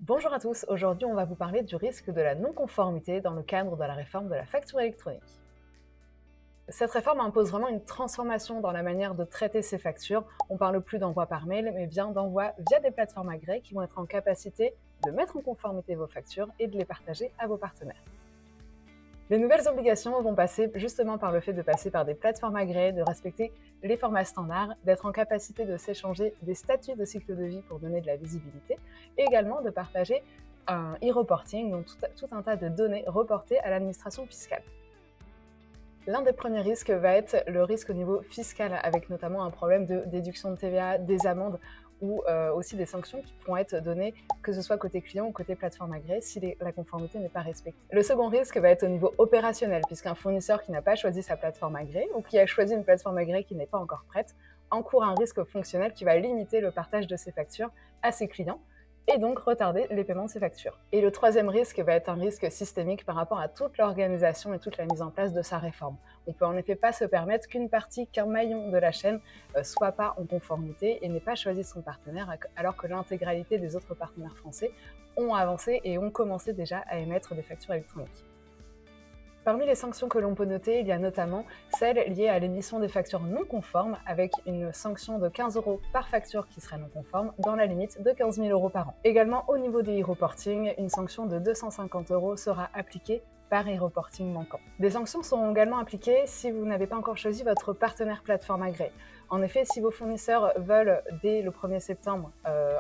Bonjour à tous, aujourd'hui on va vous parler du risque de la non-conformité dans le cadre de la réforme de la facture électronique. Cette réforme impose vraiment une transformation dans la manière de traiter ces factures. On parle plus d'envoi par mail, mais bien d'envoi via des plateformes agréées qui vont être en capacité de mettre en conformité vos factures et de les partager à vos partenaires. Les nouvelles obligations vont passer justement par le fait de passer par des plateformes agréées, de respecter les formats standards, d'être en capacité de s'échanger des statuts de cycle de vie pour donner de la visibilité, et également de partager un e-reporting, donc tout un tas de données reportées à l'administration fiscale. L'un des premiers risques va être le risque au niveau fiscal, avec notamment un problème de déduction de TVA, des amendes ou aussi des sanctions qui pourront être données, que ce soit côté client ou côté plateforme agréée, si la conformité n'est pas respectée. Le second risque va être au niveau opérationnel, puisqu'un fournisseur qui n'a pas choisi sa plateforme agréée ou qui a choisi une plateforme agréée qui n'est pas encore prête encourt un risque fonctionnel qui va limiter le partage de ses factures à ses clients et donc retarder les paiements de ces factures. Et le troisième risque va être un risque systémique par rapport à toute l'organisation et toute la mise en place de sa réforme. On ne peut en effet pas se permettre qu'une partie, qu'un maillon de la chaîne soit pas en conformité et n'ait pas choisi son partenaire, alors que l'intégralité des autres partenaires français ont avancé et ont commencé déjà à émettre des factures électroniques. Parmi les sanctions que l'on peut noter, il y a notamment celles liées à l'émission des factures non conformes, avec une sanction de 15 € par facture qui serait non conforme, dans la limite de 15 000 € par an. Également, au niveau des e-reporting, une sanction de 250 € sera appliquée par e-reporting manquant. Des sanctions seront également appliquées si vous n'avez pas encore choisi votre partenaire plateforme agréé. En effet, si vos fournisseurs veulent, dès le 1er septembre,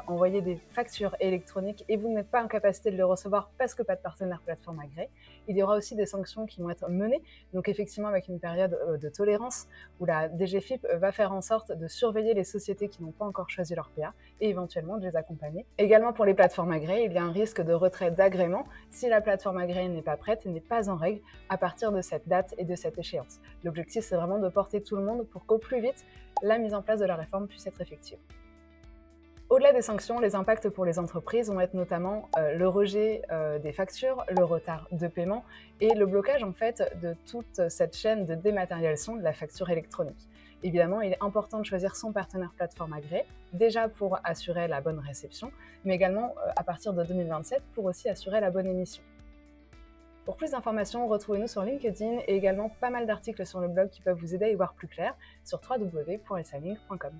envoyer des factures électroniques et vous n'êtes pas en capacité de les recevoir parce que pas de partenaire plateforme agréé, il y aura aussi des sanctions qui vont être menées, donc effectivement avec une période de tolérance où la DGFiP va faire en sorte de surveiller les sociétés qui n'ont pas encore choisi leur PA et éventuellement de les accompagner. Également pour les plateformes agréées, il y a un risque de retrait d'agrément si la plateforme agréée n'est pas prête et n'est pas en règle à partir de cette date et de cette échéance. L'objectif, c'est vraiment de porter tout le monde pour qu'au plus vite, la mise en place de la réforme puisse être effective. Au-delà des sanctions, les impacts pour les entreprises vont être notamment le rejet des factures, le retard de paiement et le blocage en fait de toute cette chaîne de dématérialisation de la facture électronique. Évidemment, il est important de choisir son partenaire plateforme agréé, déjà pour assurer la bonne réception, mais également à partir de 2027 pour aussi assurer la bonne émission. Pour plus d'informations, retrouvez-nous sur LinkedIn et également pas mal d'articles sur le blog qui peuvent vous aider à y voir plus clair sur www.salink.com.